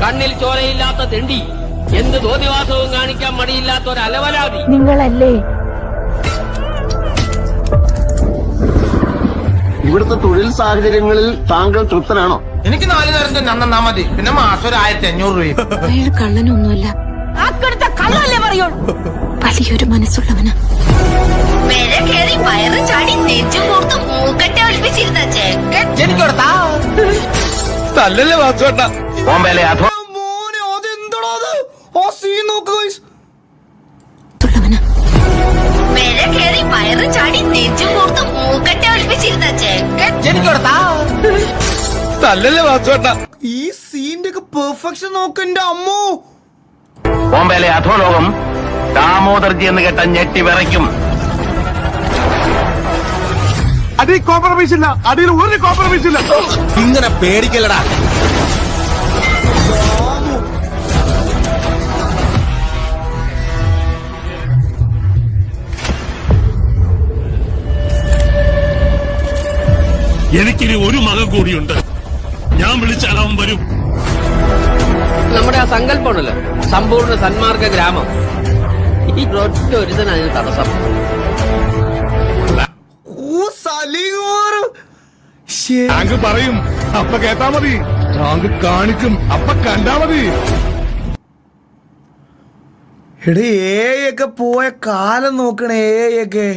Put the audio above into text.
കണ്ണിൽ ചോരയില്ലാത്ത തെണ്ടി, എന്ത് തോന്നിവാസവും കാണിക്കാൻ മടിയില്ലാത്ത ഒരു അലവലാതി നിങ്ങളല്ലേ? ഇവിടുത്തെ തൊഴിൽ സാഹചര്യങ്ങളിൽ താങ്കൾ തൃപ്തനാണോ? എനിക്ക് 4 നേരം തന്നെ അന്നാ മതി. പിന്നെ മാസം ഒരു 1500 രൂപ. അയാൾ കള്ളനൊന്നുമല്ല, കള്ളല്ലേ പറയൂ. വലിയൊരു മനസ്സുള്ളവനാ. വയറ് ചാടി നെഞ്ചും കൂർത്ത് മൂക്കട്ടെ ഒളിപ്പിച്ചിരുന്ന ചേക്കൻ എനിക്കൊടുത്താ തല്ലല്ലേ വാസുവേട്ട. ബോംബെയിലെ വയറ് ചാടി നെഞ്ചും കൂർത്ത് മൂക്കട്ടെ ഒളിപ്പിച്ചിരുന്ന ചേക്കൻ എനിക്കൊടുത്താ തല്ലല്ലേ വാസുവേട്ട. ഈ സീന്റെ ഒക്കെ പെർഫെക്ഷൻ നോക്കന്റെ അമ്മോ. ബോംബെയിലെ അധോലോകം ദാമോദർജി എന്ന് കേട്ട ഞെട്ടി വിറയ്ക്കും. അടി കോംപ്രമൈസ് ഇല്ല, അടിയിൽ ഒരു കോംപ്രമൈസ് ഇല്ല. ഇങ്ങനെ പേടിക്കലടാ. എനിക്കിനി ഒരു മകൻ കൂടിയുണ്ട്. ഞാൻ വിളിച്ചാൽ അവൻ വരും. നമ്മുടെ ആ സങ്കല്പമാണല്ലോ, സമ്പൂർണ്ണ സന്മാർഗ ഗ്രാമം. ഈ ഒറ്റ ഒരുത്തനാണ് അതിന് തടസ്സം. ടാങ്ക് പറയും അപ്പ കേട്ടാ മതി, ടാങ്ക് കാണിക്കും അപ്പ കണ്ടാ മതി. എടേ ഏയൊക്കെ പോയ കാലം നോക്കണേ. ഏയൊക്കെ